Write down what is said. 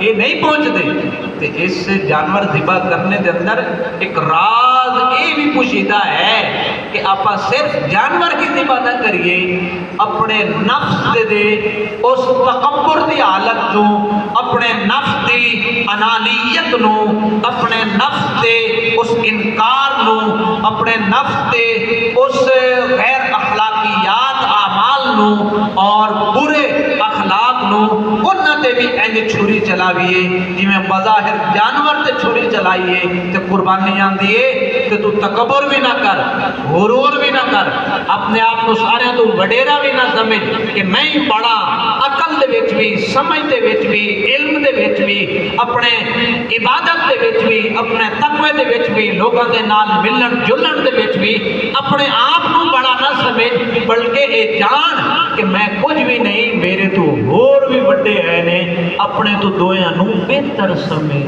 ये नहीं पहुँचते। तो इस जानवर ज़िबा करने के अंदर एक राज ये भी पुशीदा है कि आप सिर्फ जानवर की ज़िबा न करिए, अपने नफ्स दे उस तकब्बुर की हालत को, अपने नफ्स की अनानियत को, अपने नफ्स के उस इनकार को, अपने नफ्स के उस गैर अखलाकियात आमाल को और बुरे अखलाक को उन्होंने भी इंज छुरी चलावीए जिमें बज़ाहिर जानवर से छुरी चलाइए तो कुर्बानी आती है। तो तू तकबर भी ना कर, गुरूर भी ना कर, अपने आप को सारे तो वडेरा भी ना समझ कि मैं ही बड़ा, अकल दे विच भी, समझ दे विच भी, इल्म दे विच भी, अपने इबादत दे विच भी, अपने तकवे दे विच भी, लोगों के नाल मिलन जुलन दे विच भी अपने आप को बड़ा ना समझ, बल्कि ये जान कि मैं कुछ भी नहीं, मेरे तो होर भी बड़े है ने, अपने तो दोयां नूं बेहतर समझ।